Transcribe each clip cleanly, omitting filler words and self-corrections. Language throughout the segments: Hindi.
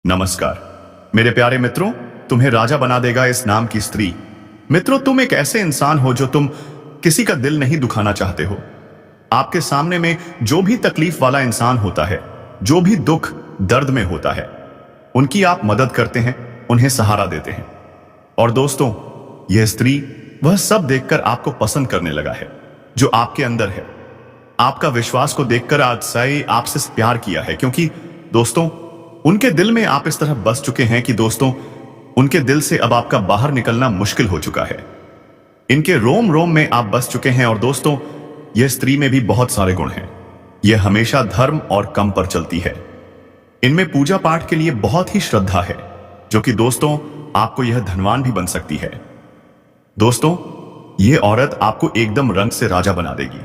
नमस्कार मेरे प्यारे मित्रों, तुम्हें राजा बना देगा इस नाम की स्त्री। मित्रों, तुम एक ऐसे इंसान हो जो तुम किसी का दिल नहीं दुखाना चाहते हो। आपके सामने में जो भी तकलीफ वाला इंसान होता है, जो भी दुख दर्द में होता है, उनकी आप मदद करते हैं, उन्हें सहारा देते हैं। और दोस्तों, यह स्त्री वह सब देखकर आपको पसंद करने लगा है जो आपके अंदर है। आपका विश्वास को देखकर आज साई आपसे प्यार किया है, क्योंकि दोस्तों उनके दिल में आप इस तरह बस चुके हैं कि दोस्तों उनके दिल से अब आपका बाहर निकलना मुश्किल हो चुका है। इनके रोम रोम में आप बस चुके हैं। और दोस्तों, यह स्त्री में भी बहुत सारे गुण हैं। यह हमेशा धर्म और कम पर चलती है। इनमें पूजा पाठ के लिए बहुत ही श्रद्धा है, जो कि दोस्तों आपको यह धनवान भी बन सकती है। दोस्तों, यह औरत आपको एकदम रंग से राजा बना देगी,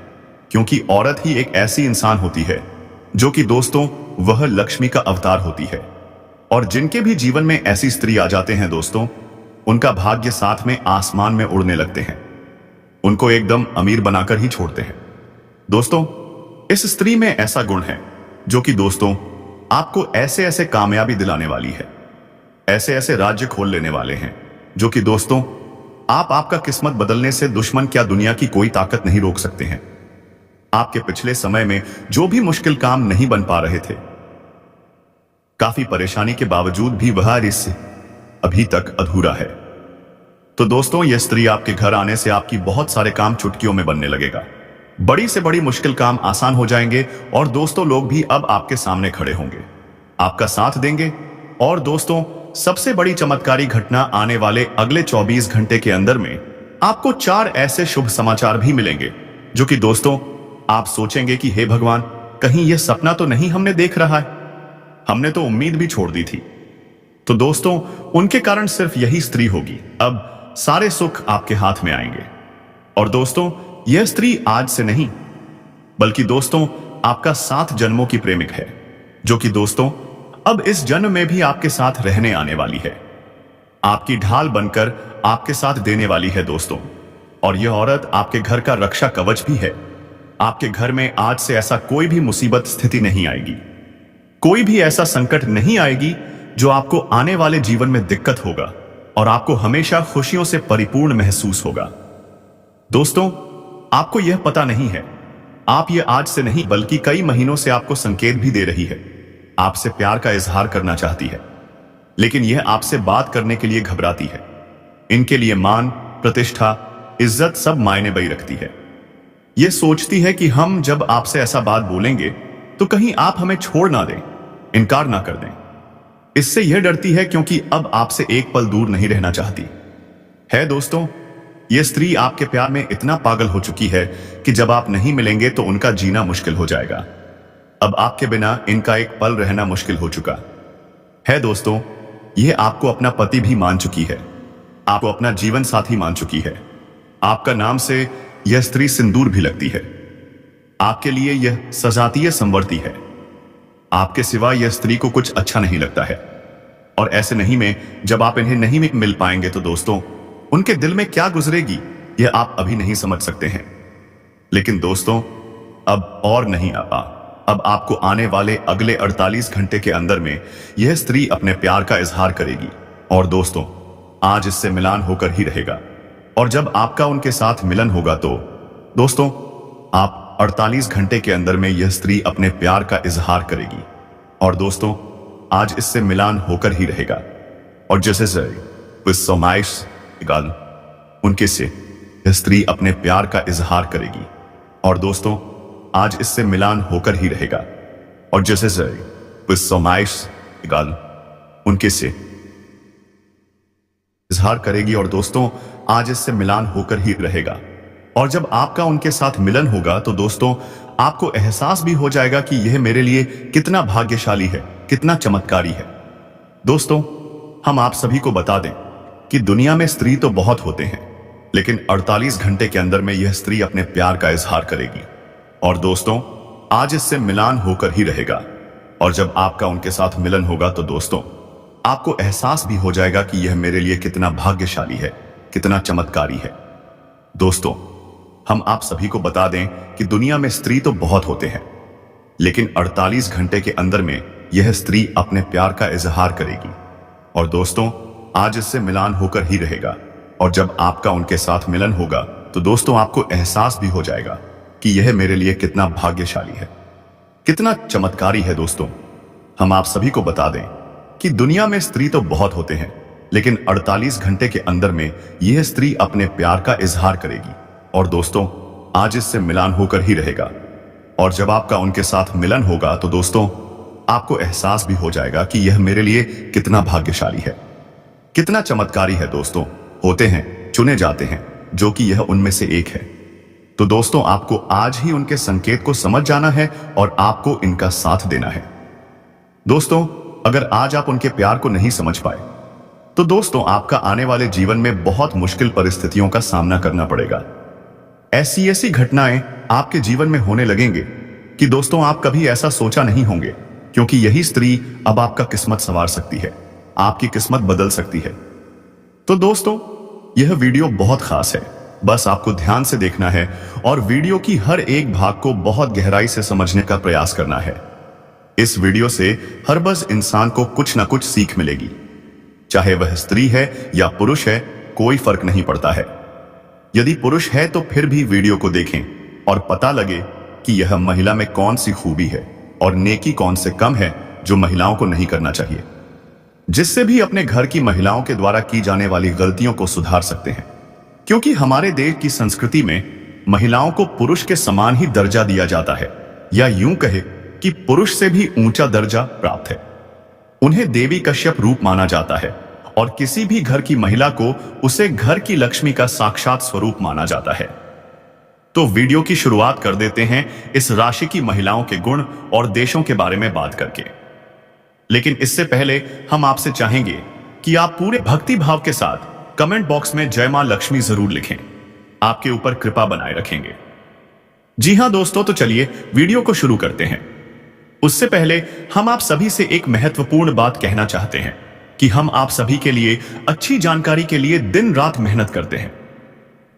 क्योंकि औरत ही एक ऐसी इंसान होती है जो कि दोस्तों वह लक्ष्मी का अवतार होती है। और जिनके भी जीवन में ऐसी स्त्री आ जाते हैं दोस्तों, उनका भाग्य साथ में आसमान में उड़ने लगते हैं, उनको एकदम अमीर बनाकर ही छोड़ते हैं। दोस्तों, इस स्त्री में ऐसा गुण है जो कि दोस्तों आपको ऐसे ऐसे कामयाबी दिलाने वाली है, ऐसे ऐसे राज्य खोल लेने वाले हैं, जो कि दोस्तों आपका किस्मत बदलने से दुश्मन क्या दुनिया की कोई ताकत नहीं रोक सकते हैं। आपके पिछले समय में जो भी मुश्किल काम नहीं बन पा रहे थे, काफी परेशानी के बावजूद भी वह इससे अभी तक अधूरा है, तो दोस्तों यह स्त्री आपके घर आने से आपकी बहुत सारे काम चुटकियों में बनने लगेगा। बड़ी से बड़ी मुश्किल काम आसान हो जाएंगे। और दोस्तों, लोग भी अब आपके सामने खड़े होंगे, आपका साथ देंगे। और दोस्तों, सबसे बड़ी चमत्कारी घटना आने वाले अगले 24 घंटे के अंदर में आपको 4 ऐसे शुभ समाचार भी मिलेंगे, जो कि दोस्तों आप सोचेंगे कि हे भगवान, कहीं यह सपना तो नहीं हमने देख रहा है, हमने तो उम्मीद भी छोड़ दी थी। तो दोस्तों, उनके कारण सिर्फ यही स्त्री होगी। अब सारे सुख आपके हाथ में आएंगे। और दोस्तों, यह स्त्री आज से नहीं, बल्कि दोस्तों आपका 7 जन्मों की प्रेमिक है, जो कि दोस्तों अब इस जन्म में भी आपके साथ रहने आने वाली है, आपकी ढाल बनकर आपके साथ देने वाली है दोस्तों। और यह औरत आपके घर का रक्षा कवच भी है। आपके घर में आज से ऐसा कोई भी मुसीबत स्थिति नहीं आएगी, कोई भी ऐसा संकट नहीं आएगी जो आपको आने वाले जीवन में दिक्कत होगा, और आपको हमेशा खुशियों से परिपूर्ण महसूस होगा। दोस्तों, आपको यह पता नहीं है, आप ये आज से नहीं बल्कि कई महीनों से आपको संकेत भी दे रही है, आपसे प्यार का इजहार करना चाहती है, लेकिन यह आपसे बात करने के लिए घबराती है। इनके लिए मान, प्रतिष्ठा, इज्जत सब मायने बई रखती है। यह सोचती है कि हम जब आपसे ऐसा बात बोलेंगे तो कहीं आप हमें छोड़ ना दें, इनकार ना कर दें। इससे यह डरती है क्योंकि अब आपसे एक पल दूर नहीं रहना चाहती है। दोस्तों, यह स्त्री आपके प्यार में इतना पागल हो चुकी है कि जब आप नहीं मिलेंगे तो उनका जीना मुश्किल हो जाएगा। अब आपके बिना इनका एक पल रहना मुश्किल हो चुका है। दोस्तों, यह आपको अपना पति भी मान चुकी है, आपको अपना जीवन साथी मान चुकी है। आपका नाम से यह स्त्री सिंदूर भी लगती है। आपके लिए यह सजातीय संवर्ती है। आपके सिवा यह स्त्री को कुछ अच्छा नहीं लगता है। और ऐसे नहीं में जब आप इन्हें नहीं मिल पाएंगे तो दोस्तों उनके दिल में क्या गुजरेगी यह आप अभी नहीं समझ सकते हैं। लेकिन दोस्तों, अब और नहीं आपा, अब आपको आने वाले अगले 48 घंटे के अंदर में यह स्त्री अपने प्यार का इजहार करेगी। और दोस्तों, आज इससे मिलान होकर ही रहेगा। और जब आपका उनके साथ मिलन होगा तो दोस्तों आप 48 घंटे के अंदर में यह स्त्री अपने प्यार का इजहार करेगी। और दोस्तों, आज इससे मिलान होकर ही रहेगा। और जैसे उनके से यह स्त्री अपने प्यार का इजहार करेगी। और दोस्तों, आज इससे मिलान होकर ही रहेगा। और जैसे उनके से इजहार करेगी। और दोस्तों, आज इससे मिलान होकर ही रहेगा। और जब आपका उनके साथ मिलन होगा तो दोस्तों आपको एहसास भी हो जाएगा कि यह मेरे लिए कितना भाग्यशाली है, कितना चमत्कारी है। दोस्तों, हम आप सभी को बता दें कि दुनिया में स्त्री तो बहुत होते हैं, लेकिन 48 घंटे के अंदर में यह स्त्री अपने प्यार का इजहार करेगी। और दोस्तों, आज इससे मिलान होकर ही रहेगा। और जब आपका उनके साथ मिलन होगा तो दोस्तों आपको एहसास भी हो जाएगा कि यह मेरे लिए कितना भाग्यशाली है, कितना चमत्कारी है। दोस्तों, हम आप सभी को बता दें कि दुनिया में स्त्री तो बहुत होते हैं, लेकिन 48 घंटे के अंदर में यह स्त्री अपने प्यार का इजहार करेगी। और दोस्तों, आज इससे मिलान होकर ही रहेगा। और जब आपका उनके साथ मिलन होगा तो दोस्तों आपको एहसास भी हो जाएगा कि यह मेरे लिए कितना भाग्यशाली है, कितना चमत्कारी है। दोस्तों, हम आप सभी को बता दें कि दुनिया में स्त्री तो बहुत होते हैं, लेकिन 48 घंटे के अंदर में यह स्त्री अपने प्यार का इजहार करेगी। और दोस्तों, आज इससे मिलान होकर ही रहेगा। और जब आपका उनके साथ मिलन होगा तो दोस्तों आपको एहसास भी हो जाएगा कि यह मेरे लिए कितना भाग्यशाली है, कितना चमत्कारी है। दोस्तों, होते हैं, चुने जाते हैं, जो कि यह उनमें से एक है। तो दोस्तों, आपको आज ही उनके संकेत को समझ जाना है और आपको इनका साथ देना है। दोस्तों, अगर आज आप उनके प्यार को नहीं समझ पाए तो दोस्तों आपका आने वाले जीवन में बहुत मुश्किल परिस्थितियों का सामना करना पड़ेगा। ऐसी ऐसी घटनाएं आपके जीवन में होने लगेंगे कि दोस्तों आप कभी ऐसा सोचा नहीं होंगे, क्योंकि यही स्त्री अब आपका किस्मत संवार सकती है, आपकी किस्मत बदल सकती है। तो दोस्तों, यह वीडियो बहुत खास है, बस आपको ध्यान से देखना है और वीडियो की हर एक भाग को बहुत गहराई से समझने का प्रयास करना है। इस वीडियो से हर बस इंसान को कुछ ना कुछ सीख मिलेगी, चाहे वह स्त्री है या पुरुष है, कोई फर्क नहीं पड़ता है। यदि पुरुष है तो फिर भी वीडियो को देखें और पता लगे कि यह महिला में कौन सी खूबी है और नेकी कौन से कम है जो महिलाओं को नहीं करना चाहिए, जिससे भी अपने घर की महिलाओं के द्वारा की जाने वाली गलतियों को सुधार सकते हैं। क्योंकि हमारे देश की संस्कृति में महिलाओं को पुरुष के समान ही दर्जा दिया जाता है, या यूं कहे कि पुरुष से भी ऊंचा दर्जा प्राप्त है। उन्हें देवी कश्यप रूप माना जाता है और किसी भी घर की महिला को उसे घर की लक्ष्मी का साक्षात स्वरूप माना जाता है। तो वीडियो की शुरुआत कर देते हैं इस राशि की महिलाओं के गुण और देशों के बारे में बात करके। लेकिन इससे पहले हम आपसे चाहेंगे कि आप पूरे भक्ति भाव के साथ कमेंट बॉक्स में जय मां लक्ष्मी जरूर लिखें। आपके ऊपर कृपा बनाए रखेंगे। जी हां दोस्तों, तो चलिए वीडियो को शुरू करते हैं। उससे पहले हम आप सभी से एक महत्वपूर्ण बात कहना चाहते हैं कि हम आप सभी के लिए अच्छी जानकारी के लिए दिन रात मेहनत करते हैं।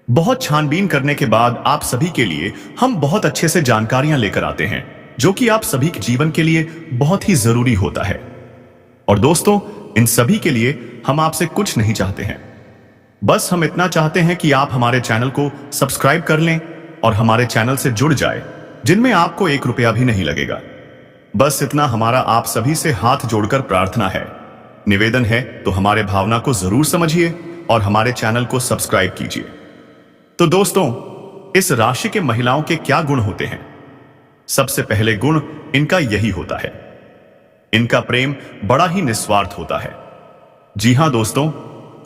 बहुत छानबीन करने के बाद आप सभी के लिए हम बहुत अच्छे से जानकारियां लेकर आते हैं, जो कि आप सभी के जीवन के लिए बहुत ही जरूरी होता है। और दोस्तों, इन सभी के लिए हम आपसे कुछ नहीं चाहते हैं, बस हम इतना चाहते हैं कि आप हमारे चैनल को सब्सक्राइब कर लें और हमारे चैनल से जुड़ जाए, जिनमें आपको 1 रुपया भी नहीं लगेगा। बस इतना हमारा आप सभी से हाथ जोड़कर प्रार्थना है, निवेदन है। तो हमारे भावना को जरूर समझिए और हमारे चैनल को सब्सक्राइब कीजिए। तो दोस्तों, इस राशि के महिलाओं के क्या गुण होते हैं? सबसे पहले गुण इनका यही होता है, इनका प्रेम बड़ा ही निस्वार्थ होता है। जी हां दोस्तों,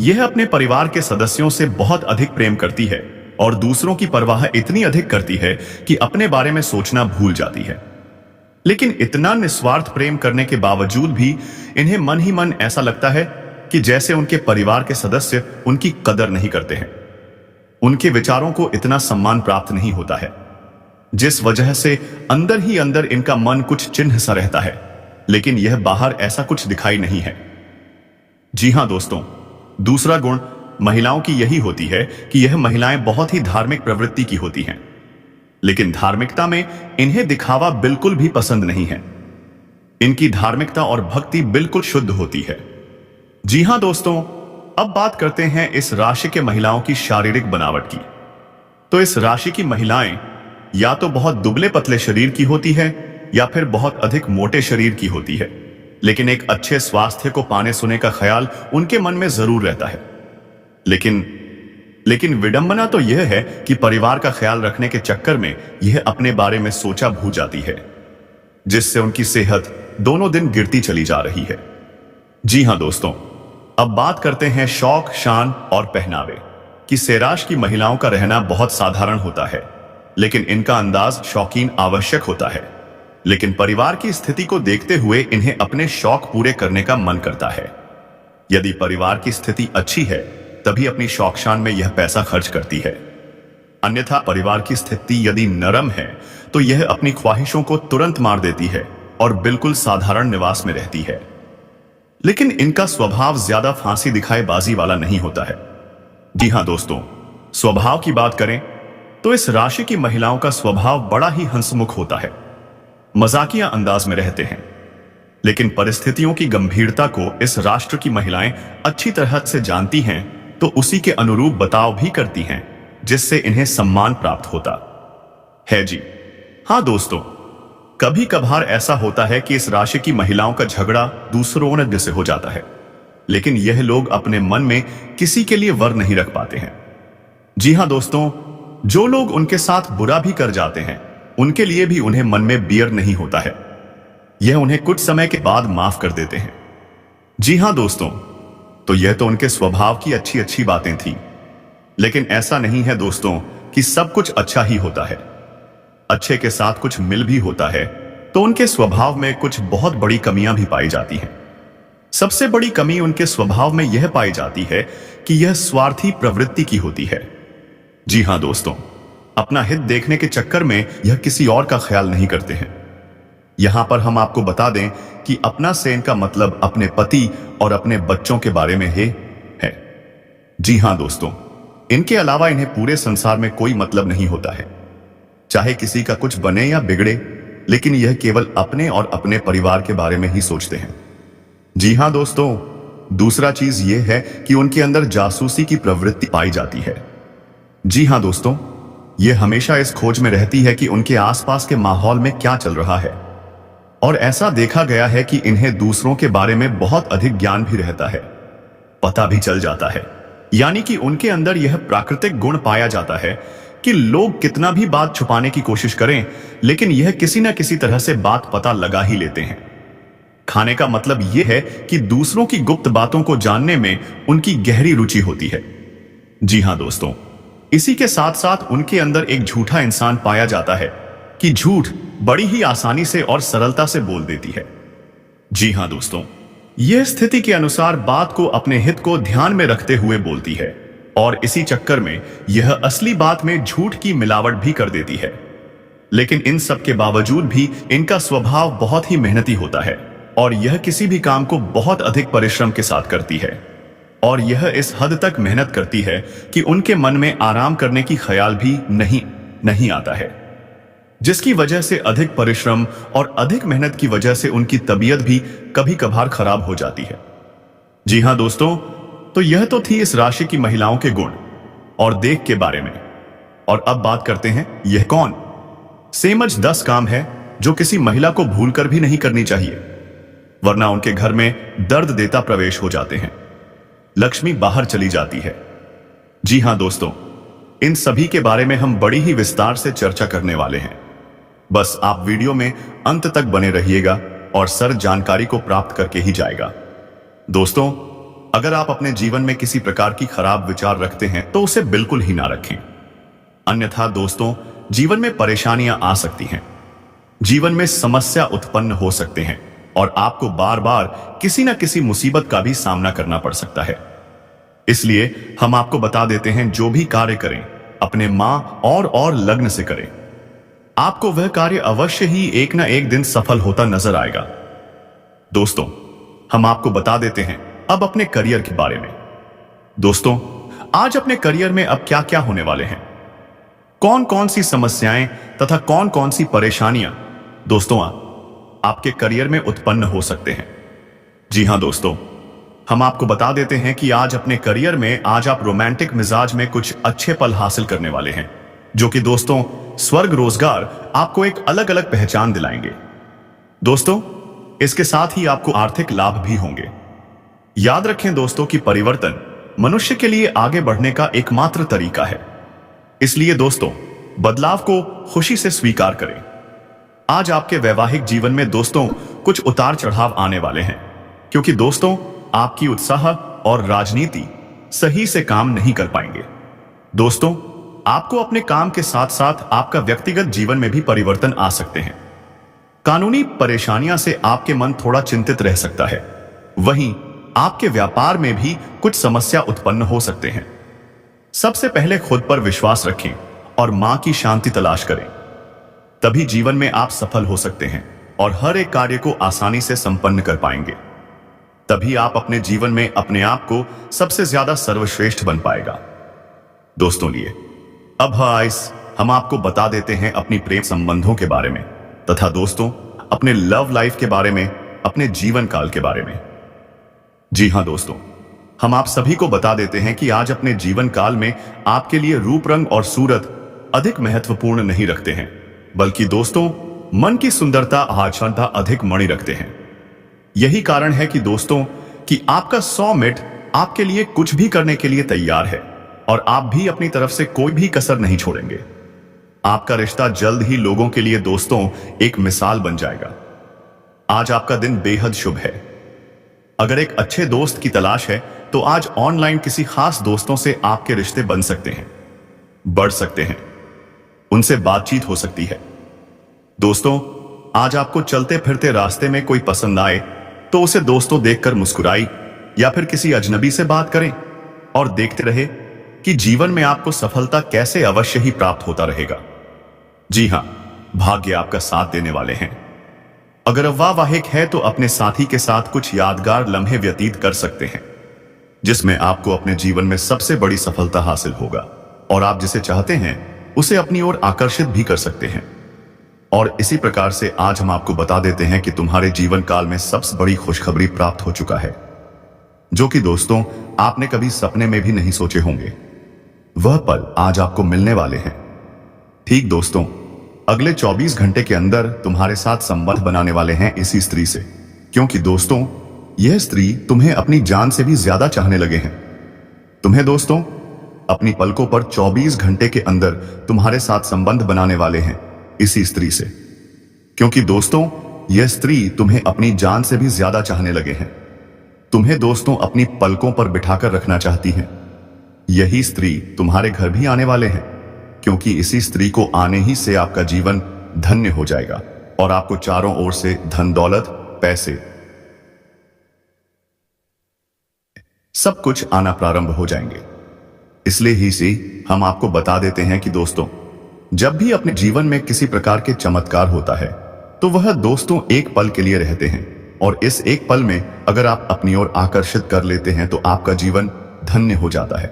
यह अपने परिवार के सदस्यों से बहुत अधिक प्रेम करती है और दूसरों की परवाह इतनी अधिक करती है कि अपने बारे में सोचना भूल जाती है। लेकिन इतना निस्वार्थ प्रेम करने के बावजूद भी इन्हें मन ही मन ऐसा लगता है कि जैसे उनके परिवार के सदस्य उनकी कदर नहीं करते हैं, उनके विचारों को इतना सम्मान प्राप्त नहीं होता है, जिस वजह से अंदर ही अंदर इनका मन कुछ चिन्ह सा रहता है, लेकिन यह बाहर ऐसा कुछ दिखाई नहीं है। जी हां दोस्तों, दूसरा गुण महिलाओं की यही होती है कि यह महिलाएं बहुत ही धार्मिक प्रवृत्ति की होती हैं, लेकिन धार्मिकता में इन्हें दिखावा बिल्कुल भी पसंद नहीं है। इनकी धार्मिकता और भक्ति बिल्कुल शुद्ध होती है। जी हां दोस्तों, अब बात करते हैं इस राशि के महिलाओं की शारीरिक बनावट की। तो इस राशि की महिलाएं या तो बहुत दुबले पतले शरीर की होती है या फिर बहुत अधिक मोटे शरीर की होती है, लेकिन एक अच्छे स्वास्थ्य को पाने सुने का ख्याल उनके मन में जरूर रहता है। लेकिन विडंबना तो यह है कि परिवार का ख्याल रखने के चक्कर में यह अपने बारे में सोचा भूल जाती है, जिससे उनकी सेहत दोनों दिन गिरती चली जा रही है। जी हां दोस्तों, अब बात करते हैं शौक, शान और पहनावे की। सेराश की महिलाओं का रहना बहुत साधारण होता है, लेकिन इनका अंदाज शौकीन आवश्यक होता है। लेकिन परिवार की स्थिति को देखते हुए इन्हें अपने शौक पूरे करने का मन करता है। यदि परिवार की स्थिति अच्छी है तभी अपनी शौक शान में यह पैसा खर्च करती है, अन्यथा परिवार की स्थिति यदि नरम है तो यह अपनी ख्वाहिशों को तुरंत मार देती है और बिल्कुल साधारण निवास में रहती है। लेकिन इनका स्वभाव ज्यादा फांसी दिखाए बाजी वाला नहीं होता है। जी हां दोस्तों, स्वभाव की बात करें तो इस राशि की महिलाओं का स्वभाव बड़ा ही हंसमुख होता है, मजाकिया अंदाज में रहते हैं। लेकिन परिस्थितियों की गंभीरता को इस राष्ट्र की महिलाएं अच्छी तरह से जानती हैं, तो उसी के अनुरूप बर्ताव भी करती हैं, जिससे इन्हें सम्मान प्राप्त होता है। जी हाँ दोस्तों, कभी कभार ऐसा होता है कि इस राशि की महिलाओं का झगड़ा दूसरों से हो जाता है, लेकिन यह लोग अपने मन में किसी के लिए वर नहीं रख पाते हैं। जी हाँ दोस्तों, जो लोग उनके साथ बुरा भी कर जाते हैं, उनके लिए भी उन्हें मन में बियर नहीं होता है। यह उन्हें कुछ समय के बाद माफ कर देते हैं। जी हाँ दोस्तों, तो यह तो उनके स्वभाव की अच्छी अच्छी बातें थी, लेकिन ऐसा नहीं है दोस्तों कि सब कुछ अच्छा ही होता है। अच्छे के साथ कुछ मिल भी होता है, तो उनके स्वभाव में कुछ बहुत बड़ी कमियां भी पाई जाती हैं। सबसे बड़ी कमी उनके स्वभाव में यह पाई जाती है कि यह स्वार्थी प्रवृत्ति की होती है। जी हाँ दोस्तों, अपना हित देखने के चक्कर में यह किसी और का ख्याल नहीं करते हैं। यहां पर हम आपको बता दें कि अपना से इनका मतलब अपने पति और अपने बच्चों के बारे में है। जी हां दोस्तों, इनके अलावा इन्हें पूरे संसार में कोई मतलब नहीं होता है, चाहे किसी का कुछ बने या बिगड़े, लेकिन यह केवल अपने और अपने परिवार के बारे में ही सोचते हैं। जी हां दोस्तों, दूसरा चीज यह है कि उनके अंदर जासूसी की प्रवृत्ति पाई जाती है। जी हां दोस्तों, यह हमेशा इस खोज में रहती है कि उनके आसपास के माहौल में क्या चल रहा है, और ऐसा देखा गया है कि इन्हें दूसरों के बारे में बहुत अधिक ज्ञान भी रहता है, पता भी चल जाता है। यानी कि उनके अंदर यह प्राकृतिक गुण पाया जाता है कि लोग कितना भी बात छुपाने की कोशिश करें, लेकिन यह किसी न किसी तरह से बात पता लगा ही लेते हैं। खाने का मतलब यह है कि दूसरों की गुप्त बातों को जानने में उनकी गहरी रुचि होती है। जी हां दोस्तों, इसी के साथ साथ उनके अंदर एक झूठा इंसान पाया जाता है कि झूठ बड़ी ही आसानी से और सरलता से बोल देती है। जी हां दोस्तों, यह स्थिति के अनुसार बात को अपने हित को ध्यान में रखते हुए बोलती है, और इसी चक्कर में यह असली बात में झूठ की मिलावट भी कर देती है। लेकिन इन सब के बावजूद भी इनका स्वभाव बहुत ही मेहनती होता है, और यह किसी भी काम को बहुत अधिक परिश्रम के साथ करती है, और यह इस हद तक मेहनत करती है कि उनके मन में आराम करने की ख्याल भी नहीं आता है, जिसकी वजह से अधिक परिश्रम और अधिक मेहनत की वजह से उनकी तबीयत भी कभी कभार खराब हो जाती है। जी हां दोस्तों, तो यह तो थी इस राशि की महिलाओं के गुण और देख के बारे में। और अब बात करते हैं यह कौन सेमज 10 काम है जो किसी महिला को भूलकर भी नहीं करनी चाहिए, वरना उनके घर में दर्द देता प्रवेश हो जाते हैं, लक्ष्मी बाहर चली जाती है। जी हां दोस्तों, इन सभी के बारे में हम बड़ी ही विस्तार से चर्चा करने वाले हैं। बस आप वीडियो में अंत तक बने रहिएगा और सर जानकारी को प्राप्त करके ही जाएगा। दोस्तों, अगर आप अपने जीवन में किसी प्रकार की खराब विचार रखते हैं तो उसे बिल्कुल ही ना रखें, अन्यथा दोस्तों जीवन में परेशानियां आ सकती हैं, जीवन में समस्या उत्पन्न हो सकते हैं, और आपको बार बार किसी न किसी मुसीबत का भी सामना करना पड़ सकता है। इसलिए हम आपको बता देते हैं, जो भी कार्य करें अपने मां और लग्न से करें, आपको वह कार्य अवश्य ही एक ना एक दिन सफल होता नजर आएगा। दोस्तों, हम आपको बता देते हैं अब अपने करियर के बारे में। दोस्तों, आज अपने करियर में अब क्या क्या होने वाले हैं, कौन कौन सी समस्याएं तथा कौन कौन सी परेशानियां दोस्तों आपके करियर में उत्पन्न हो सकते हैं। जी हां दोस्तों, हम आपको बता देते हैं कि आज अपने करियर में आज आप रोमांटिक मिजाज में कुछ अच्छे पल हासिल करने वाले हैं, जो कि दोस्तों स्वर्ग रोजगार आपको एक अलग अलग पहचान दिलाएंगे। दोस्तों, इसके साथ ही आपको आर्थिक लाभ भी होंगे। याद रखें दोस्तों कि परिवर्तन मनुष्य के लिए आगे बढ़ने का एकमात्र तरीका है, इसलिए दोस्तों बदलाव को खुशी से स्वीकार करें। आज आपके वैवाहिक जीवन में दोस्तों कुछ उतार चढ़ाव आने वाले हैं, क्योंकि दोस्तों आपकी उत्साह और राजनीति सही से काम नहीं कर पाएंगे। दोस्तों, आपको अपने काम के साथ साथ आपका व्यक्तिगत जीवन में भी परिवर्तन आ सकते हैं। कानूनी परेशानियां से आपके मन थोड़ा चिंतित रह सकता है, वहीं आपके व्यापार में भी कुछ समस्या उत्पन्न हो सकते हैं। सबसे पहले खुद पर विश्वास रखें और मां की शांति तलाश करें, तभी जीवन में आप सफल हो सकते हैं और हर एक कार्य को आसानी से संपन्न कर पाएंगे। तभी आप अपने जीवन में अपने आप को सबसे ज्यादा सर्वश्रेष्ठ बन पाएगा। दोस्तों लिए अब हम आपको बता देते हैं अपनी प्रेम संबंधों के बारे में, तथा दोस्तों अपने लव लाइफ के बारे में, अपने जीवन काल के बारे में। जी हां दोस्तों, हम आप सभी को बता देते हैं कि आज अपने जीवन काल में आपके लिए रूप रंग और सूरत अधिक महत्वपूर्ण नहीं रखते हैं, बल्कि दोस्तों मन की सुंदरता आचरणता अधिक मणि रखते हैं। यही कारण है कि दोस्तों कि आपका 100 मिनट आपके लिए कुछ भी करने के लिए तैयार है और आप भी अपनी तरफ से कोई भी कसर नहीं छोड़ेंगे। आपका रिश्ता जल्द ही लोगों के लिए दोस्तों एक मिसाल बन जाएगा। आज आपका दिन बेहद शुभ है। अगर एक अच्छे दोस्त की तलाश है तो आज ऑनलाइन किसी खास दोस्तों से आपके रिश्ते बन सकते हैं, बढ़ सकते हैं, उनसे बातचीत हो सकती है। दोस्तों आज आपको चलते फिरते रास्ते में कोई पसंद आए तो उसे दोस्तों देखकर मुस्कुराई या फिर किसी अजनबी से बात करें और देखते रहे कि जीवन में आपको सफलता कैसे अवश्य ही प्राप्त होता रहेगा। जी हां, भाग्य आपका साथ देने वाले हैं। अगर वैवाहिक है तो अपने साथी के साथ कुछ यादगार लम्हे व्यतीत कर सकते हैं, जिसमें आपको अपने जीवन में सबसे बड़ी सफलता हासिल होगा और आप जिसे चाहते हैं उसे अपनी ओर आकर्षित भी कर सकते हैं। और इसी प्रकार से आज हम आपको बता देते हैं कि तुम्हारे जीवन काल में सबसे बड़ी खुशखबरी प्राप्त हो चुका है, जो कि दोस्तों आपने कभी सपने में भी नहीं सोचे होंगे। वह पल आज आपको मिलने वाले हैं। ठीक दोस्तों, अगले 24 घंटे के अंदर तुम्हारे साथ संबंध बनाने वाले हैं इसी स्त्री से, क्योंकि दोस्तों यह स्त्री तुम्हें अपनी जान से भी ज्यादा चाहने लगे हैं। तुम्हें दोस्तों अपनी पलकों पर 24 घंटे के अंदर तुम्हारे साथ संबंध बनाने वाले हैं इसी स्त्री से, क्योंकि दोस्तों यह स्त्री तुम्हें अपनी जान से भी ज्यादा चाहने लगे हैं। तुम्हें दोस्तों अपनी पलकों पर बिठाकर रखना चाहती हैं। यही स्त्री तुम्हारे घर भी आने वाले हैं, क्योंकि इसी स्त्री को आने ही से आपका जीवन धन्य हो जाएगा और आपको चारों ओर से धन दौलत पैसे सब कुछ आना प्रारंभ हो जाएंगे। इसलिए ही से हम आपको बता देते हैं कि दोस्तों जब भी अपने जीवन में किसी प्रकार के चमत्कार होता है तो वह दोस्तों एक पल के लिए रहते हैं, और इस एक पल में अगर आप अपनी ओर आकर्षित कर लेते हैं तो आपका जीवन धन्य हो जाता है।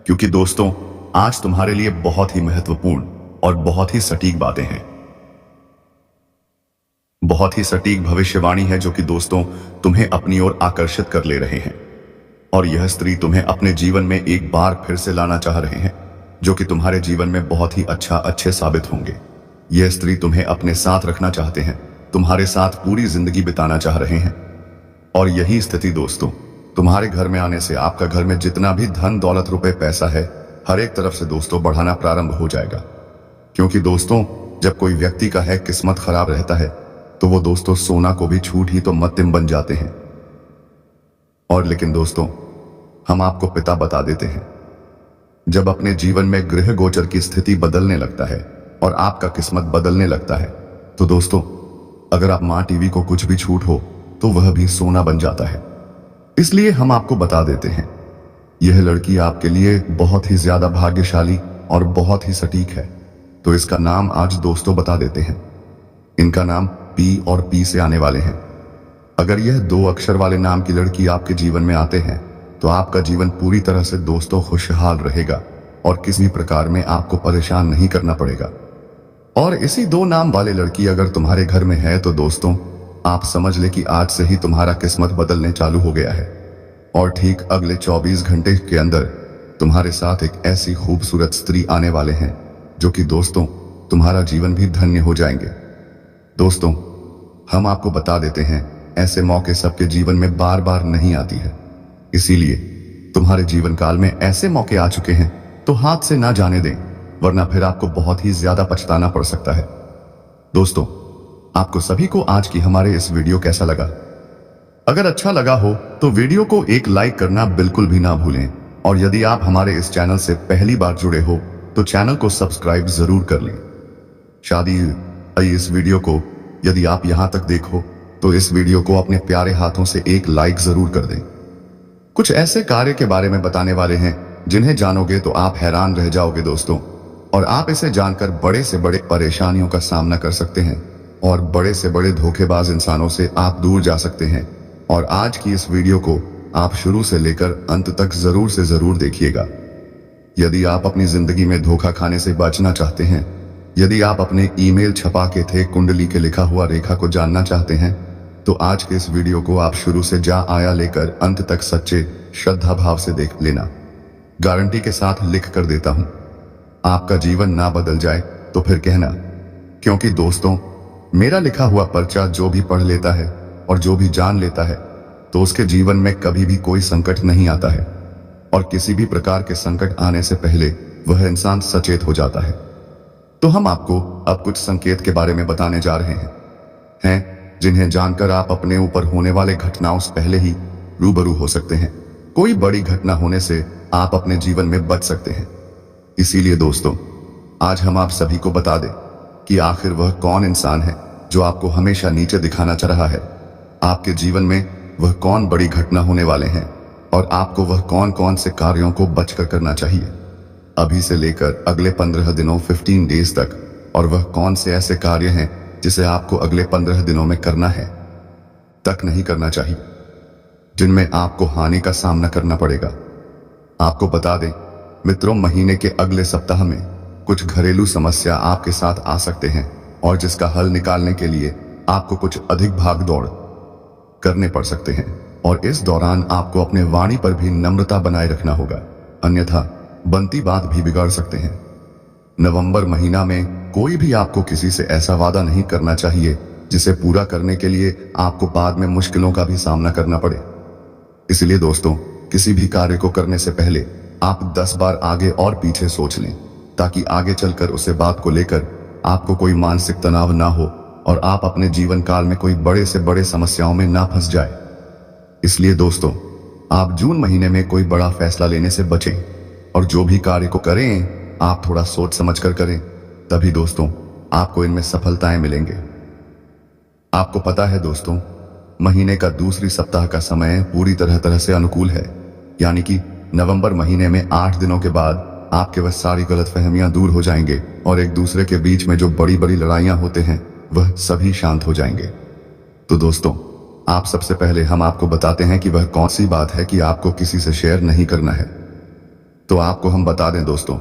क्योंकि दोस्तों आज तुम्हारे लिए बहुत ही महत्वपूर्ण और बहुत ही सटीक बातें हैं, बहुत ही सटीक भविष्यवाणी है जो कि दोस्तों तुम्हें अपनी ओर आकर्षित कर ले रहे हैं। और यह स्त्री तुम्हें अपने जीवन में एक बार फिर से लाना चाह रहे हैं, जो कि तुम्हारे जीवन में बहुत ही अच्छे साबित होंगे। यह स्त्री तुम्हें अपने साथ रखना चाहते हैं, तुम्हारे साथ पूरी जिंदगी बिताना चाह रहे हैं। और यही स्थिति दोस्तों तुम्हारे घर में आने से आपका घर में जितना भी धन दौलत रुपए पैसा है हर एक तरफ से दोस्तों बढ़ाना प्रारंभ हो जाएगा। क्योंकि दोस्तों जब कोई व्यक्ति का है किस्मत खराब रहता है तो वो दोस्तों सोना को भी छूट ही तो मध्यम बन जाते हैं। और लेकिन दोस्तों हम आपको पिता बता देते हैं, जब अपने जीवन में गृह गोचर की स्थिति बदलने लगता है और आपका किस्मत बदलने लगता है तो दोस्तों अगर आप मां टीवी को कुछ भी छूट हो तो वह भी सोना बन जाता है। इसलिए हम आपको बता देते हैं यह लड़की आपके लिए बहुत ही ज्यादा भाग्यशाली और बहुत ही सटीक है। तो इसका नाम आज दोस्तों बता देते हैं। इनका नाम पी और पी से आने वाले हैं। अगर यह 2 अक्षर वाले नाम की लड़की आपके जीवन में आते हैं तो आपका जीवन पूरी तरह से दोस्तों खुशहाल रहेगा और किसी भी प्रकार में आपको परेशान नहीं करना पड़ेगा। और इसी 2 नाम वाले लड़की अगर तुम्हारे घर में है तो दोस्तों आप समझ ले कि आज से ही तुम्हारा किस्मत बदलने चालू हो गया है। और ठीक अगले 24 घंटे के अंदर तुम्हारे साथ एक ऐसी खूबसूरत स्त्री आने वाले हैं जो कि दोस्तों तुम्हारा जीवन भी धन्य हो जाएंगे। दोस्तों हम आपको बता देते हैं ऐसे मौके सबके जीवन में बार बार नहीं आती है, इसीलिए तुम्हारे जीवन काल में ऐसे मौके आ चुके हैं तो हाथ से ना जाने दें, वरना फिर आपको बहुत ही ज्यादा पछताना पड़ सकता है। दोस्तों आपको सभी को आज की हमारे इस वीडियो कैसा लगा? अगर अच्छा लगा हो तो वीडियो को एक लाइक करना बिल्कुल भी ना भूलें, और यदि आप हमारे इस चैनल से पहली बार जुड़े हो तो चैनल को सब्सक्राइब जरूर कर लें। शादी इस वीडियो को यदि आप यहां तक देखो तो इस वीडियो को अपने प्यारे हाथों से एक लाइक जरूर कर दें। कुछ ऐसे कार्य के बारे में बताने वाले हैं जिन्हें जानोगे तो आप हैरान रह जाओगे दोस्तों, और आप इसे जानकर बड़े से बड़े परेशानियों का सामना कर सकते हैं और बड़े से बड़े धोखेबाज इंसानों से आप दूर जा सकते हैं। और आज की इस वीडियो को आप शुरू से लेकर अंत तक जरूर से जरूर देखिएगा। यदि आप अपनी जिंदगी में धोखा खाने से बचना चाहते हैं, यदि आप अपने ईमेल छपा के थे कुंडली के लिखा हुआ रेखा को जानना चाहते हैं, तो आज के इस वीडियो को आप शुरू से जा आया लेकर अंत तक सच्चे श्रद्धा भाव से देख लेना। गारंटी के साथ लिख कर देता हूं, आपका जीवन ना बदल जाए तो फिर कहना। क्योंकि दोस्तों, मेरा लिखा हुआ पर्चा जो भी पढ़ लेता है और जो भी जान लेता है तो उसके जीवन में कभी भी कोई संकट नहीं आता है, और किसी भी प्रकार के संकट आने से पहले वह इंसान सचेत हो जाता है। तो हम आपको अब कुछ संकेत के बारे में बताने जा रहे हैं जिन्हें जानकर आप अपने ऊपर होने वाले घटनाओं से पहले ही रूबरू हो सकते हैं। कोई बड़ी घटना होने से आप अपने जीवन में बच सकते हैं। इसीलिए दोस्तों, आज हम आप सभी को बता दें कि आखिर वह कौन इंसान है जो आपको हमेशा नीचे दिखाना चाह रहा है। आपके जीवन में वह कौन बड़ी घटना होने वाले हैं और आपको वह कौन कौन से कार्यों को बचकर करना चाहिए अभी से लेकर अगले 15 दिनों 15 डेज तक, और वह कौन से ऐसे कार्य हैं जिसे आपको अगले 15 दिनों में करना है तक नहीं करना चाहिए, जिनमें आपको हानि का सामना करना पड़ेगा। आपको बता दें मित्रों, महीने के अगले सप्ताह में कुछ घरेलू समस्या आपके साथ आ सकते हैं और जिसका हल निकालने के लिए आपको कुछ अधिक भाग दौड़ करने पड़ सकते हैं, और इस दौरान आपको अपने वाणी पर भी नम्रता बनाए रखना होगा, अन्यथा बनती बात भी बिगाड़ सकते हैं। नवंबर महीना में कोई भी आपको किसी से ऐसा वादा नहीं करना चाहिए जिसे पूरा करने के लिए आपको बाद में मुश्किलों का भी सामना करना पड़े। इसलिए दोस्तों, किसी भी कार्य को करने से पहले आप 10 बार आगे और पीछे सोच लें, ताकि आगे चलकर उसे बात को लेकर आपको कोई मानसिक तनाव ना हो और आप अपने जीवन काल में कोई बड़े से बड़े समस्याओं में ना फंस जाए। इसलिए दोस्तों, आप जून महीने में कोई बड़ा फैसला लेने से बचें, और जो भी कार्य को करें आप थोड़ा सोच समझ कर करें, तभी दोस्तों आपको इनमें सफलताएं मिलेंगे। आपको पता है दोस्तों, महीने का दूसरी सप्ताह का समय पूरी तरह से अनुकूल है, यानी कि नवंबर महीने में 8 दिनों के बाद आपके वह सारी गलतफहमियां दूर हो जाएंगे और एक दूसरे के बीच में जो बड़ी बड़ी लड़ाइयां होते हैं वह सभी शांत हो जाएंगे। तो दोस्तों, आप सबसे पहले हम आपको बताते हैं कि वह कौन सी बात है कि आपको किसी से शेयर नहीं करना है। तो आपको हम बता दें दोस्तों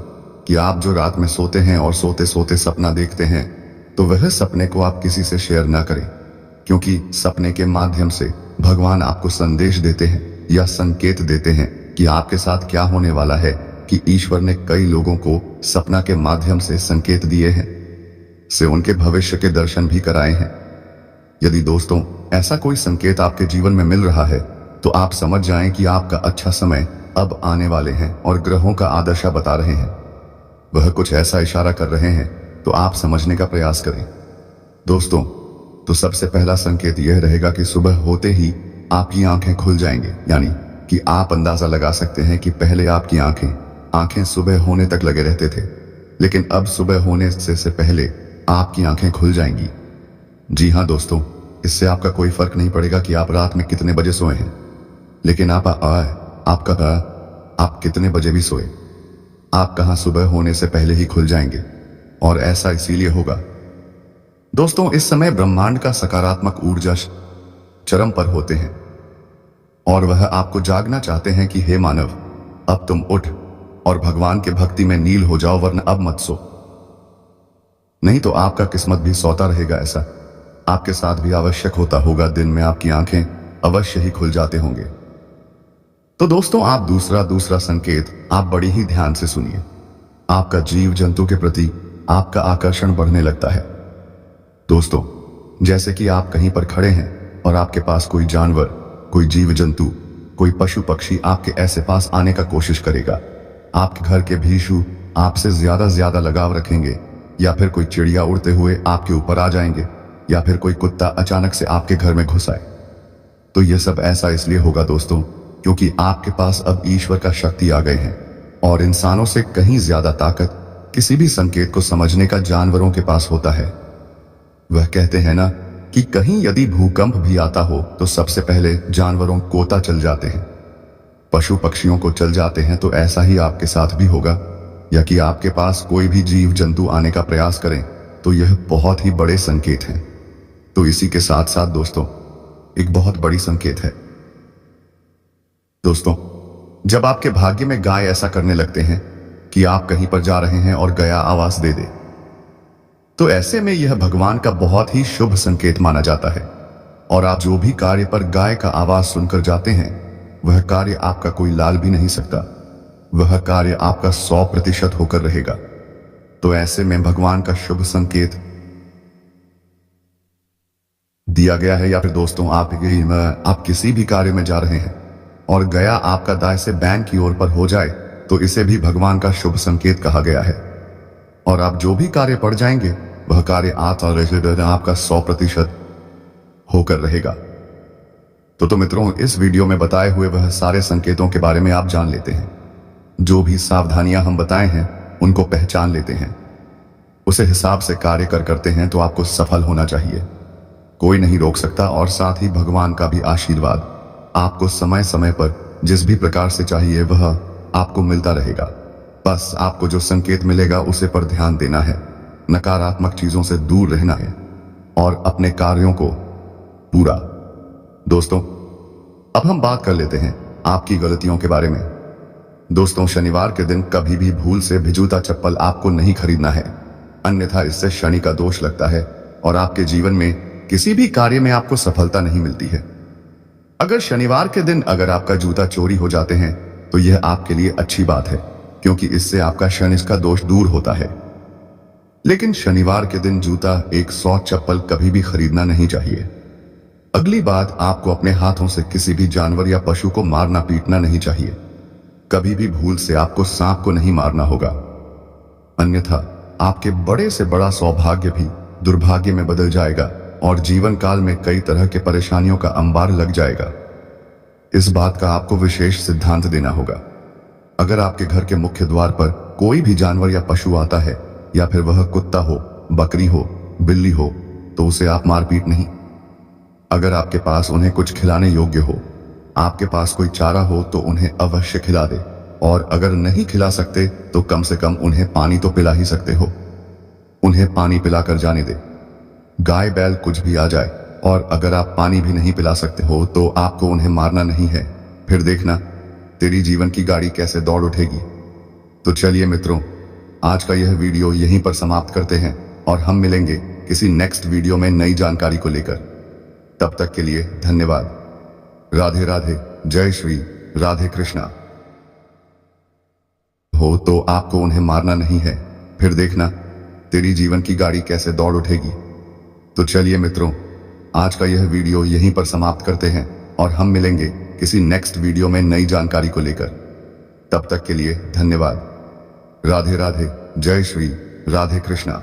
कि आप जो रात में सोते हैं और सोते सोते सपना देखते हैं, तो वह सपने को आप किसी से शेयर ना करें, क्योंकि सपने के माध्यम से भगवान आपको संदेश देते हैं या संकेत देते हैं कि आपके साथ क्या होने वाला है, कि ईश्वर ने कई लोगों को सपना के माध्यम से संकेत दिए हैं, से उनके भविष्य के दर्शन भी कराए हैं। यदि दोस्तों ऐसा कोई संकेत आपके जीवन में मिल रहा है तो आप समझ जाएं कि आपका अच्छा समय अब आने वाले हैं और ग्रहों का आदशा बता रहे हैं। वह कुछ ऐसा इशारा कर रहे हैं तो आप समझने का प्रयास करें। दोस्तों, तो सबसे पहला संकेत यह रहेगा कि सुबह होते ही आपकी आंखें खुल जाएंगे, यानी कि आप अंदाजा लगा सकते हैं कि पहले आपकी आंखें सुबह होने तक लगे रहते थे, लेकिन अब सुबह होने से पहले आपकी आंखें खुल जाएंगी। जी हाँ दोस्तों, इससे आपका कोई फर्क नहीं पड़ेगा कि आप रात में कितने बजे सोए हैं, लेकिन आप कितने बजे भी सोए, आप कहां सुबह होने से पहले ही खुल जाएंगे। और ऐसा इसीलिए होगा दोस्तों, इस समय ब्रह्मांड का सकारात्मक ऊर्जा चरम पर होते हैं और वह आपको जागना चाहते हैं कि हे मानव, अब तुम उठ और भगवान के भक्ति में नील हो जाओ, वरना अब मत सो, नहीं तो आपका किस्मत भी सौता रहेगा। ऐसा आपके साथ भी आवश्यक होता होगा, दिन में आपकी आंखें अवश्य ही खुल जाते होंगे। तो दोस्तों, आप दूसरा संकेत आप बड़ी ही ध्यान से सुनिए। आपका जीव जंतु के प्रति आपका आकर्षण बढ़ने लगता है। दोस्तों, जैसे कि आप कहीं पर खड़े हैं और आपके पास कोई जानवर, कोई जीव जंतु, कोई पशु पक्षी आपके ऐसे पास आने का कोशिश करेगा, आपके घर के भीषु आपसे ज्यादा लगाव रखेंगे, या फिर कोई चिड़िया उड़ते हुए आपके ऊपर आ जाएंगे, या फिर कोई कुत्ता अचानक से आपके घर में घुस आए। तो यह सब ऐसा इसलिए होगा दोस्तों, क्योंकि आपके पास अब ईश्वर का शक्ति आ गए हैं, और इंसानों से कहीं ज्यादा ताकत किसी भी संकेत को समझने का जानवरों के पास होता है। वह कहते हैं ना कि कहीं यदि भूकंप भी आता हो तो सबसे पहले जानवरों को कोता चल जाते हैं, पशु पक्षियों को चल जाते हैं। तो ऐसा ही आपके साथ भी होगा, या कि आपके पास कोई भी जीव जंतु आने का प्रयास करें तो यह बहुत ही बड़े संकेत हैं। तो इसी के साथ साथ दोस्तों, एक बहुत बड़ी संकेत है दोस्तों, जब आपके भाग्य में गाय ऐसा करने लगते हैं कि आप कहीं पर जा रहे हैं और गया आवाज दे दे, तो ऐसे में यह भगवान का बहुत ही शुभ संकेत माना जाता है। और आप जो भी कार्य पर गाय का आवाज सुनकर जाते हैं वह कार्य आपका कोई लाल भी नहीं सकता। वह कार्य आपका 100% होकर रहेगा। तो ऐसे में भगवान का शुभ संकेत दिया गया है। या फिर दोस्तों आप किसी भी कार्य में जा रहे हैं और गया आपका दाएं से बैंक की ओर पर हो जाए तो इसे भी भगवान का शुभ संकेत कहा गया है। और आप जो भी कार्य पड़ जाएंगे वह कार्य आपका 100% होकर रहेगा। तो मित्रों, इस वीडियो में बताए हुए वह सारे संकेतों के बारे में आप जान लेते हैं। जो भी सावधानियां हम बताए हैं उनको पहचान लेते हैं, उसे हिसाब से कार्य करते हैं तो आपको सफल होना चाहिए। कोई नहीं रोक सकता। और साथ ही भगवान का भी आशीर्वाद आपको समय समय पर जिस भी प्रकार से चाहिए वह आपको मिलता रहेगा। बस आपको जो संकेत मिलेगा उसे पर ध्यान देना है, नकारात्मक चीजों से दूर रहना है और अपने कार्यों को पूरा। दोस्तों, अब हम बात कर लेते हैं आपकी गलतियों के बारे में। दोस्तों, शनिवार के दिन कभी भी भूल से भी जूता चप्पल आपको नहीं खरीदना है, अन्यथा इससे शनि का दोष लगता है और आपके जीवन में किसी भी कार्य में आपको सफलता नहीं मिलती है। अगर शनिवार के दिन अगर आपका जूता चोरी हो जाते हैं तो यह आपके लिए अच्छी बात है, क्योंकि इससे आपका शनि का दोष दूर होता है। लेकिन शनिवार के दिन जूता 100 चप्पल कभी भी खरीदना नहीं चाहिए। अगली बात, आपको अपने हाथों से किसी भी जानवर या पशु को मारना पीटना नहीं चाहिए। कभी भी भूल से आपको सांप को नहीं मारना होगा, अन्यथा आपके बड़े से बड़ा सौभाग्य भी दुर्भाग्य में बदल जाएगा और जीवन काल में कई तरह के परेशानियों का अंबार लग जाएगा। इस बात का आपको विशेष सिद्धांत देना होगा। अगर आपके घर के मुख्य द्वार पर कोई भी जानवर या पशु आता है, या फिर वह कुत्ता हो, बकरी हो, बिल्ली हो, तो उसे आप मारपीट नहीं। अगर आपके पास उन्हें कुछ खिलाने योग्य हो, आपके पास कोई चारा हो तो उन्हें अवश्य खिला दे। और अगर नहीं खिला सकते तो कम से कम उन्हें पानी तो पिला ही सकते हो, उन्हें पानी पिलाकर जाने दे। गाय बैल कुछ भी आ जाए और अगर आप पानी भी नहीं पिला सकते हो तो आपको उन्हें मारना नहीं है। फिर देखना तेरी जीवन की गाड़ी कैसे दौड़ उठेगी। तो चलिए मित्रों, आज का यह वीडियो यहीं पर समाप्त करते हैं और हम मिलेंगे किसी नेक्स्ट वीडियो में नई जानकारी को लेकर। तब तक के लिए धन्यवाद। राधे राधे, जय श्री राधे कृष्णा। हो तो आपको उन्हें मारना नहीं है, फिर देखना तेरी जीवन की गाड़ी कैसे दौड़ उठेगी। तो चलिए मित्रों, आज का यह वीडियो यहीं पर समाप्त करते हैं और हम मिलेंगे किसी नेक्स्ट वीडियो में नई जानकारी को लेकर। तब तक के लिए धन्यवाद। राधे राधे, जय श्री राधे कृष्णा।